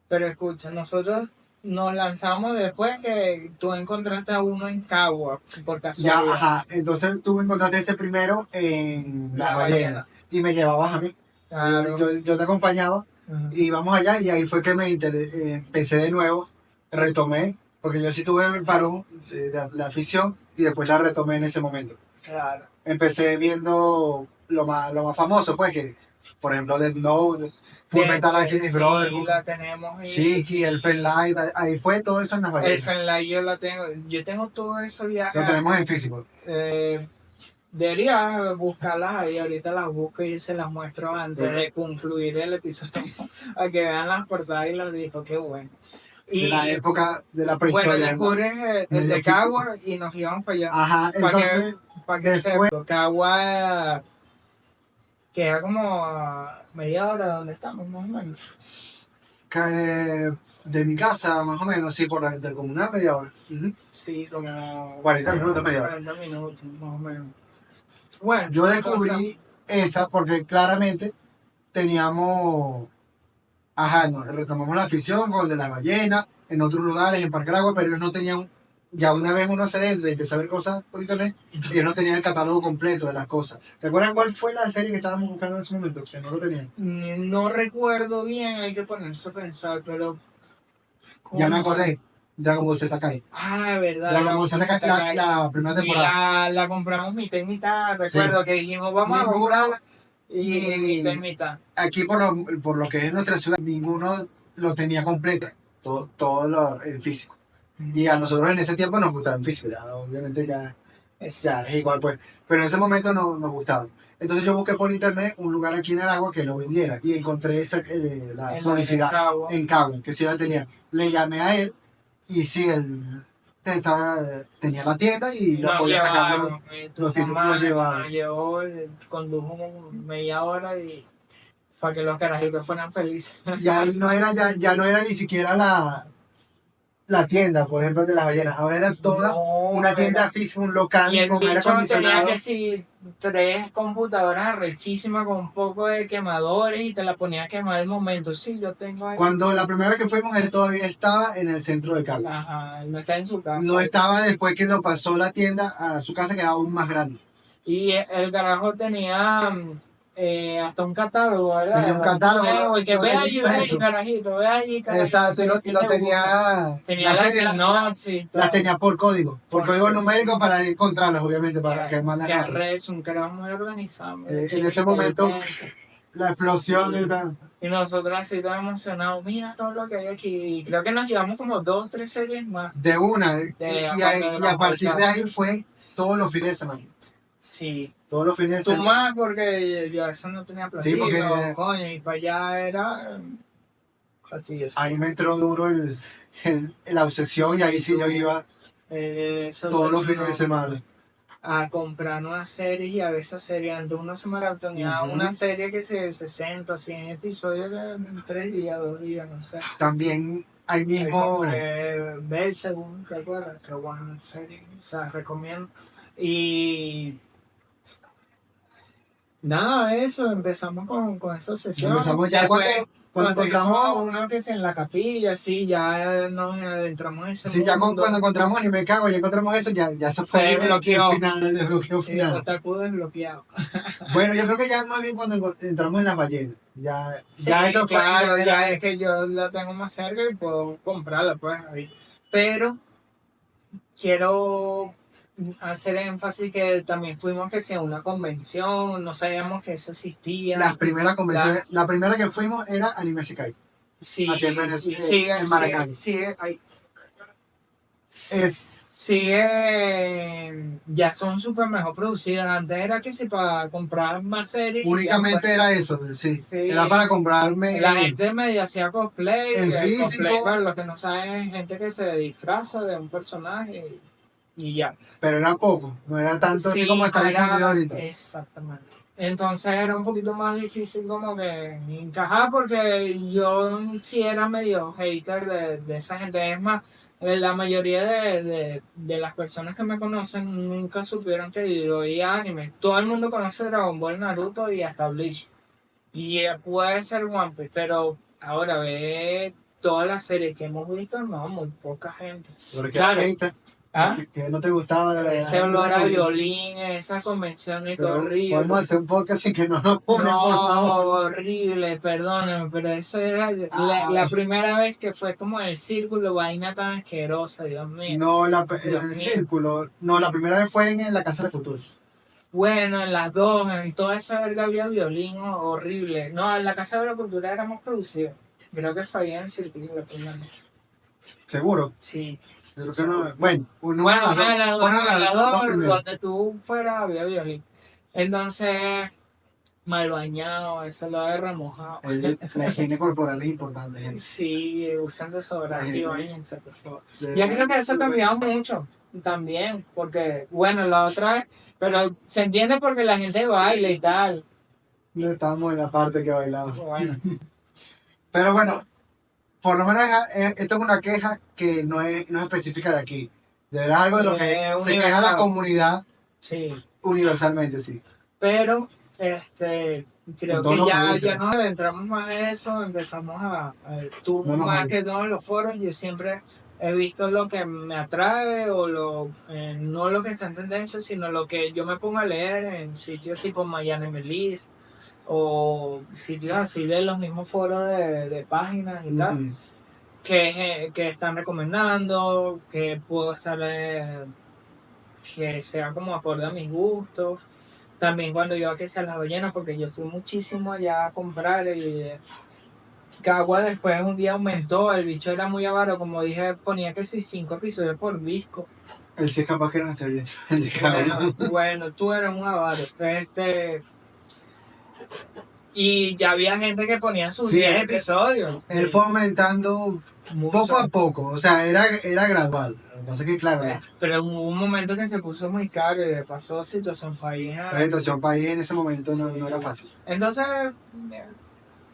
Pero escucha, nosotros nos lanzamos después que tú encontraste a uno en Cagua, por casualidad. Ya, ajá. Entonces tú encontraste ese primero en La Ballena y me llevabas a mí. Claro. Yo te acompañaba y íbamos allá y ahí fue que empecé de nuevo, retomé, porque yo sí tuve el parón de la afición y después la retomé en ese momento. Claro. Empecé viendo lo más famoso, pues, que por ejemplo Death Note, Fullmetal Alchemist Brotherhood, la tenemos. Shiki, Elfen Light, ahí fue todo eso en las ballenas. Elfen Light yo tengo todo eso ya. Lo tenemos en físico. Debería buscarlas ahí, ahorita las busco y se las muestro antes de concluir el episodio, a que vean las portadas y los discos, qué bueno. Y, de la época de la prehistoria. Bueno, descubres el de Cagua y nos íbamos para allá. Ajá, entonces, para que después... Cagua queda como a media hora de donde estamos, más o menos. De mi casa, más o menos, sí, por la intercomunal, media hora. Sí, como 40 minutos, media hora. 40 minutos, más o menos. Bueno, yo descubrí esa porque claramente teníamos, retomamos la afición con el de la ballena, en otros lugares, en Parque Aragua, pero ellos no tenían, ya una vez uno se entra y empieza a ver cosas por internet, ellos no tenían el catálogo completo de las cosas. ¿Te acuerdas cuál fue la serie que estábamos buscando en ese momento? Que no lo tenían. No recuerdo bien, hay que ponerse a pensar, pero... Ya me acordé. Dragon Ball Z Kai. Ah, verdad. Dragon Ball Z Kai, la primera temporada. Y la compramos mitad y mitad. Recuerdo que dijimos, vamos a comprarla. Y mitad y mitad. Aquí, por lo que es nuestra ciudad, ninguno lo tenía completo. Todo en físico. Y a nosotros en ese tiempo nos gustaba en físico. Ya, obviamente ya es igual, pues. Pero en ese momento nos gustaba. Entonces yo busqué por internet un lugar aquí en Aragua que lo vendiera. Y encontré la publicidad en Cagua, que sí la tenía. Le llamé a él. Y sí, él tenía la tienda y lo podía sacar los títulos los llevaban. Llevó, condujo media hora y para que los carajitos fueran felices. Ya no era ni siquiera la tienda, por ejemplo, de las ballenas. Ahora era toda una tienda física, un local y el con aire bicho tenía acondicionado. que si 3 computadoras arrechísimas con un poco de quemadores y te la ponía a quemar el momento. Sí, yo tengo ahí. Cuando la primera vez que fuimos, él todavía estaba en el centro de Cali. Ajá, no está en su casa. No estaba después que lo pasó la tienda a su casa, que era aún más grande. Y el carajo tenía hasta un catálogo, ¿verdad? Tenía un catálogo. Y que ve allí, carajito, ve allí, carajito. Exacto, y lo tenía. Tenía la sinopsis. Las tenía por código numérico para encontrarlas, obviamente, para quemarlas. Que arrecho, un carajo muy organizado. En ese momento, la explosión de tal. Y nosotros así todos emocionados, mira todo lo que hay aquí. Y creo que nos llevamos como 2 o 3 series más. De una. Y a partir de ahí fue todos los fines de semana. Sí. Todos los fines de semana. Tú más porque yo a veces no tenía platillo, sí, porque coño, y para allá era platillos. Ahí me entró duro la obsesión, sí, y ahí sí yo iba todos los fines de semana a comprar nuevas series, y a veces series antes uno se maratoneaba una serie que se 60, 100 episodios en 3 días, 2 días, no sé. También ahí mismo Belzebú, ¿te acuerdas? Qué buena serie, o sea, recomiendo. Y nada, eso, empezamos con esa obsesión. Empezamos ya cuando encontramos uno que es en la capilla, sí, ya nos adentramos en ese mundo. Sí, ya cuando encontramos Ni Me Cago, ya encontramos eso, ya se fue el final, el desbloqueo final. Otaku desbloqueado. Bueno, yo creo que ya más bien cuando entramos en las ballenas, ya eso claro, fue. Ya es que yo la tengo más cerca y puedo comprarla, pues, ahí. Pero quiero hacer énfasis que también fuimos que sea una convención, no sabíamos que eso existía. Las primeras convenciones, la primera que fuimos era Anime Sekai. Sí, aquí en Maracay. Sigue, ya son súper mejor producidas. Antes era que si para comprar más series. Únicamente era eso, sí. Era para comprarme. La gente medio hacía cosplay. En físico. Cosplay, para los que no saben, gente que se disfraza de un personaje y ya. Pero era poco, no era tanto así como está difundido ahorita. Exactamente. Entonces era un poquito más difícil como que encajar, porque yo sí era medio hater de esa gente. Es más, la mayoría de las personas que me conocen nunca supieron que yo veía anime. Todo el mundo conoce Dragon Ball, Naruto y hasta Bleach. Y puede ser One Piece, pero ahora ve todas las series que hemos visto, no, muy poca gente. ¿Por qué claro. Que no te gustaba ese olor a violín, esa convención es horrible. Podemos hacer un podcast y que no nos ponen, por favor. Horrible, perdóname, pero eso era la primera vez que fue como el círculo, vaina tan asquerosa, Dios mío. No, el círculo, no, la primera vez fue en la Casa de Futuro. Bueno, en las dos, en toda esa verga había violín horrible. No, en la Casa de la Cultura éramos producidos. Creo que fue ahí en el círculo la primera. ¿Seguro? Sí. Creo que no. Bueno, las dos, donde tú fueras había violín. Entonces, mal bañado, eso lo había remojado. La higiene corporal es importante, gente. Sí, usan desodorante y bañense, por favor. Yo creo que eso ha cambiado mucho también, porque, bueno, la otra vez, pero se entiende porque la gente baila y tal. No estábamos en la parte que bailamos. Bueno. Pero bueno, por lo menos esto es una queja que no es específica de aquí. De verdad, algo de lo que se queja la comunidad. Sí. Universalmente, sí. Pero, creo que ya nos adentramos más en eso, empezamos a tú más que todos los foros, yo siempre he visto lo que me atrae, o no lo que está en tendencia, sino lo que yo me pongo a leer en sitios tipo Miami List, o sitios así de los mismos foros de páginas y tal, que están recomendando, que puedo estar, que sea como acorde a mis gustos. También cuando iba a las ballenas, porque yo fui muchísimo allá a comprar, y Cagua después un día aumentó, el bicho era muy avaro, como dije, ponía que sí 5 episodios por disco. Él sí es capaz que no esté bien. Bueno, tú eres un avaro. Y ya había gente que ponía sus 10 episodios. Él fue aumentando poco a poco, o sea, era gradual. No sé qué, claro. Pero hubo un momento que se puso muy caro y de paso situación país. La situación país en ese momento no era fácil. Entonces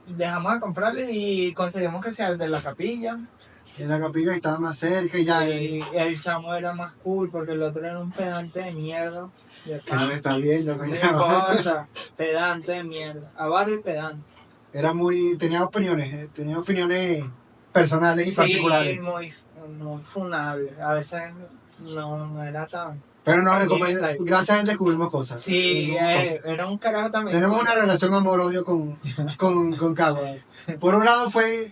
dejamos de comprarle y conseguimos que sea el de la capilla. En la capilla estaba más cerca y ya. Y el chamo era más cool porque el otro era un pedante de mierda. Que no me está viendo, No coño. importa, pedante de mierda. Avaro y pedante. Tenía opiniones personales y particulares. Sí, muy funable. A veces no era tan... Pero nos Bien, recomienda, like. gracias a él descubrimos cosas. Sí, era un carajo también. Tenemos una relación amor-odio con Cagua. Por un lado fue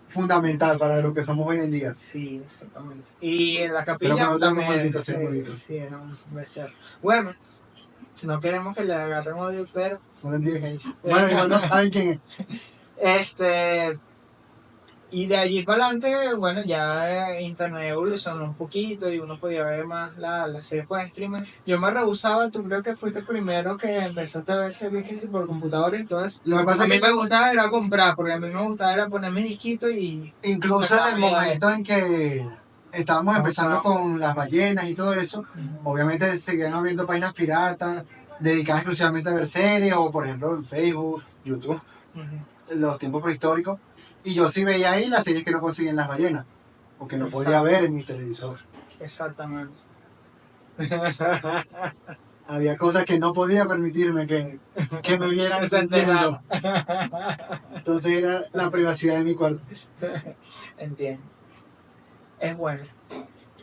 fundamental para lo que somos hoy en día. Sí, exactamente. Y en la Pero capilla para nosotros también. un maldito ser bonito. Sí, era un becerro. Bueno, no queremos que le agarremos odio, pero... No lo entiendes. Bueno, igual no saben quién es. Y de allí para adelante, bueno, ya internet evolucionó un poquito y uno podía ver más la serie por streaming. Yo me rehusaba, tú creo que fuiste el primero que empezaste a ver series que sí por computadores y todo eso. Lo que pasa A es mí que me gustaba era comprar, porque a mí me gustaba era poner mi disquito y... incluso en el momento en que estábamos empezando con las ballenas y todo eso, obviamente seguían habiendo páginas piratas dedicadas exclusivamente a ver series, o por ejemplo en Facebook, YouTube, los tiempos prehistóricos. Y yo sí veía ahí las series que no conseguían las ballenas, o que no podía ver en mi televisor. Exactamente. Había cosas que no podía permitirme que me vieran viendo. Entonces era la privacidad de mi cuarto. Entiendo. Es bueno.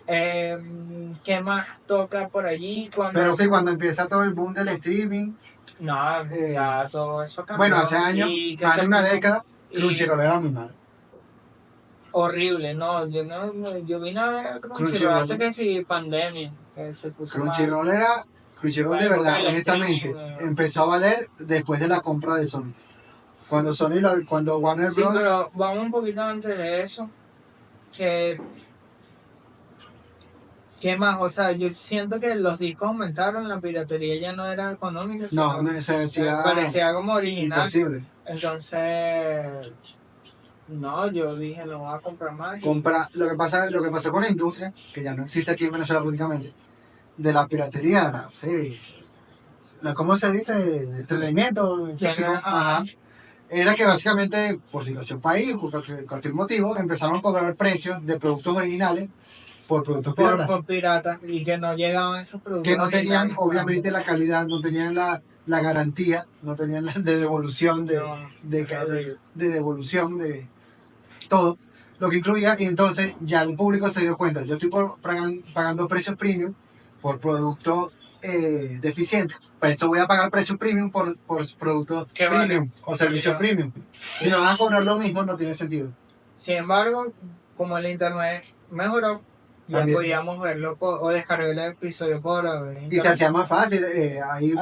¿Qué más toca por allí? Pero sí, cuando empieza todo el boom del streaming. No, ya todo eso cambió. Bueno, hace años, más de una década, Crunchyroll era muy mal. Horrible, no, yo vine a ver Crunchyroll hace que sí, pandemia, que se puso Crunchyroll de verdad, honestamente, empezó a valer después de la compra de Sony. Cuando Warner Bros. Sí, pero vamos un poquito antes de eso, ¿qué más? O sea, yo siento que los discos aumentaron, la piratería ya no era económica. No, se decía parecía como original. Imposible. Entonces, no, yo dije, no voy a comprar más. Lo que pasó con la industria, que ya no existe aquí en Venezuela públicamente, de la piratería, sí. ¿Cómo se dice? Entretenimiento. Ajá. Era que básicamente, por situación país, por cualquier motivo, empezaron a cobrar precios de productos originales por productos piratas. Por piratas, y que no llegaban esos productos. Que no tenían, obviamente, la calidad, no tenían la garantía, no tenían la de devolución, de devolución de todo, lo que incluía, y entonces ya el público se dio cuenta, yo estoy pagando precios premium por productos deficientes, por eso voy a pagar precios premium por productos premium o servicios premium. Si no van a cobrar lo mismo, no tiene sentido. Sin embargo, como el internet mejoró, ya podíamos verlo o descargar el episodio por internet. Y se hacía más fácil. Ahí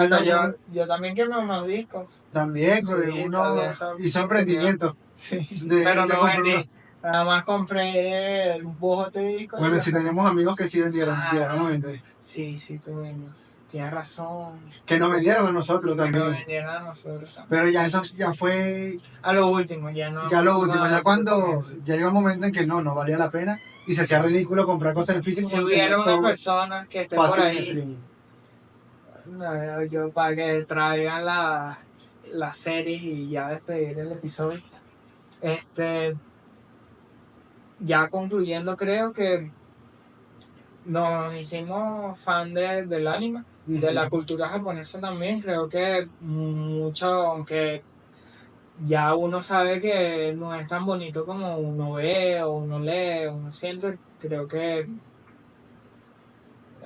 yo también quemé unos discos. También, sí, uno hizo emprendimiento. Sí, pero no vendí. Nada más compré un bojote de discos. Bueno, si tenemos amigos que sí vendieron, llegaron a vender. Sí, tuvimos. Tienes razón. Que nos vendieron a nosotros también. Que nos vendieron a nosotros también. Pero ya eso ya fue... A lo último, ya no. Ya lo último, ya cuando... Ya llegó un momento en que no valía la pena y se hacía ridículo comprar cosas en físico. Si hubiera una persona que esté por ahí... No, yo para que traigan las series y ya despedir el episodio. Ya concluyendo, creo que nos hicimos fan del anime, de la cultura japonesa también. Creo que mucho, aunque ya uno sabe que no es tan bonito como uno ve o uno lee, uno siente, creo que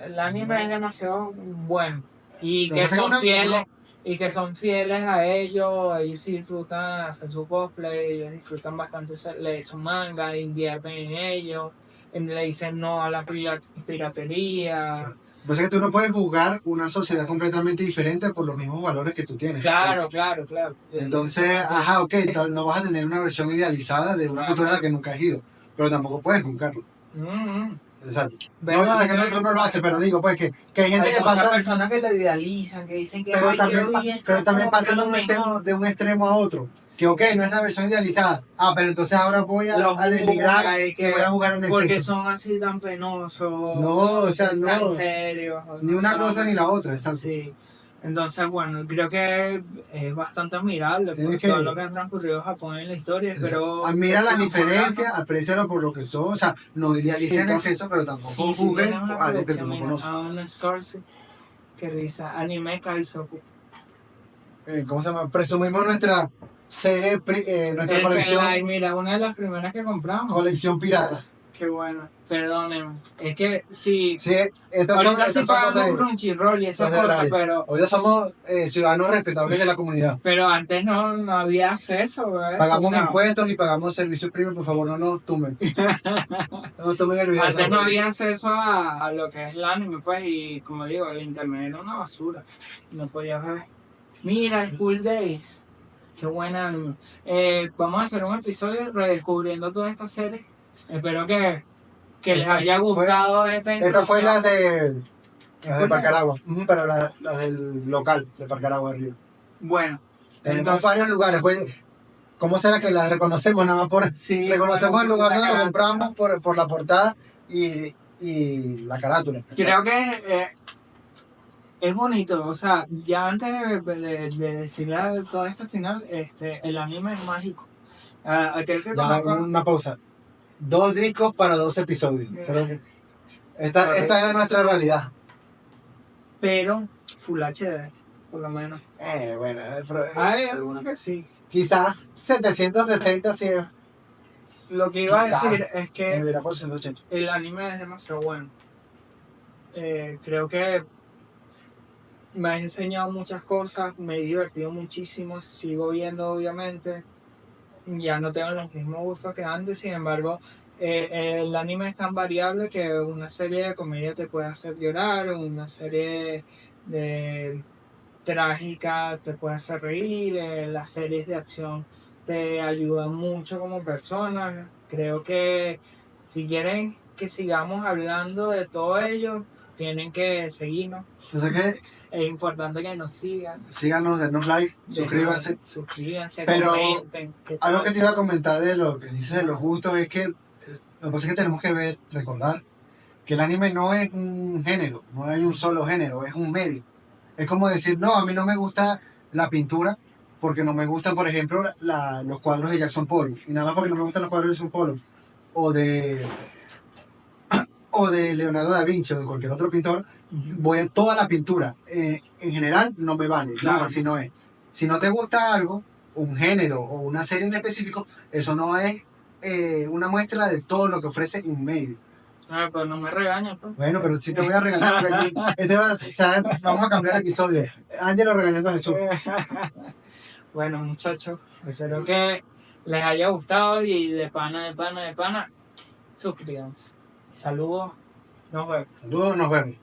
el anime es demasiado bueno y que son fieles a ellos sí disfrutan hacer su cosplay, ellos disfrutan bastante leer su manga, invierten en ellos, le dicen no a la piratería. Sí. O sea que tú no puedes juzgar una sociedad completamente diferente por los mismos valores que tú tienes. Claro. Entonces, ok, no vas a tener una versión idealizada de una cultura a la que nunca has ido, pero tampoco puedes juzgarlo. Exacto. No, o sea que no lo hace, pero digo, pues que hay gente que pasa. Hay personas que lo idealizan, que dicen que pero también pasa de un extremo a otro. Que ok, no es la versión idealizada. Pero entonces ahora voy a denigrar y voy a jugar en exceso. Porque son así tan penosos. No, o sea, no. Tan serios. Ni una cosa ni la otra, exacto. Sí. Entonces, bueno, creo que es bastante admirable por todo lo que ha transcurrido en Japón en la historia. Pero admira las diferencias, aprécialo por lo que son. O sea, no idealices en exceso, pero tampoco juzgues algo que tú no conoces. Qué risa, Anime Kaizoku. ¿Cómo se llama? Presumimos nuestra serie, nuestra colección. Ay, mira, una de las primeras que compramos. Colección pirata. Qué bueno, perdónenme. Es que sí. Ahorita sí pagamos Crunchyroll y esas cosas, pero. Ahorita somos ciudadanos respetables de la comunidad. Pero antes no había acceso, ¿verdad? Pagamos impuestos y pagamos servicios premium, por favor, no nos tumben. No nos tumben el video. Antes no había acceso a lo que es el anime, pues, y como digo, el internet era una basura. No podías ver. Mira, School Days. Qué buen anime. Vamos a hacer un episodio redescubriendo toda esta serie. Espero que les haya gustado esta introducción. Esta fue la de Parcaragua, pero la del local de Parcaragua Río. Bueno. Tenemos varios lugares. Pues, ¿cómo será que la reconocemos? Nada más por... Sí, reconocemos el lugar donde lo compramos por la portada y la carátula. Creo que es bonito. O sea, ya antes de decirle todo esto final, el anime es mágico. Aquel que una pausa. 2 discos para 2 episodios. Esta era nuestra realidad. Pero Full HD, por lo menos. Bueno. Hay algunos que sí. Quizás 760, 100. Lo que iba a decir es que el anime es demasiado bueno. Creo que me ha enseñado muchas cosas, me he divertido muchísimo, sigo viendo obviamente. Ya no tengo los mismos gustos que antes, sin embargo, el anime es tan variable que una serie de comedia te puede hacer llorar, una serie de trágica te puede hacer reír, las series de acción te ayudan mucho como persona. Creo que si quieren que sigamos hablando de todo ello, tienen que seguirnos. Es importante que nos sigan. Síganos, denos like, suscríbanse. Pero comenten. Algo que te iba a comentar de lo que dices de los gustos es que lo que pasa es que tenemos que recordar que el anime no es un género, no hay un solo género, es un medio. Es como decir, no, a mí no me gusta la pintura porque no me gustan, por ejemplo, los cuadros de Jackson Pollock. Y nada más porque no me gustan los cuadros de Jackson Pollock o de Leonardo da Vinci o de cualquier otro pintor, voy a toda la pintura. En general no me vale, claro. No, así no es. Si no te gusta algo, un género o una serie en específico, eso no es una muestra de todo lo que ofrece un medio. Pero no me regañes, pues. Bueno, pero sí te voy a regañar porque aquí vamos a cambiar el episodio. Ángelo regañando a Jesús. Bueno, muchachos, espero que les haya gustado y de pana, suscríbanse. Saludos, nos vemos.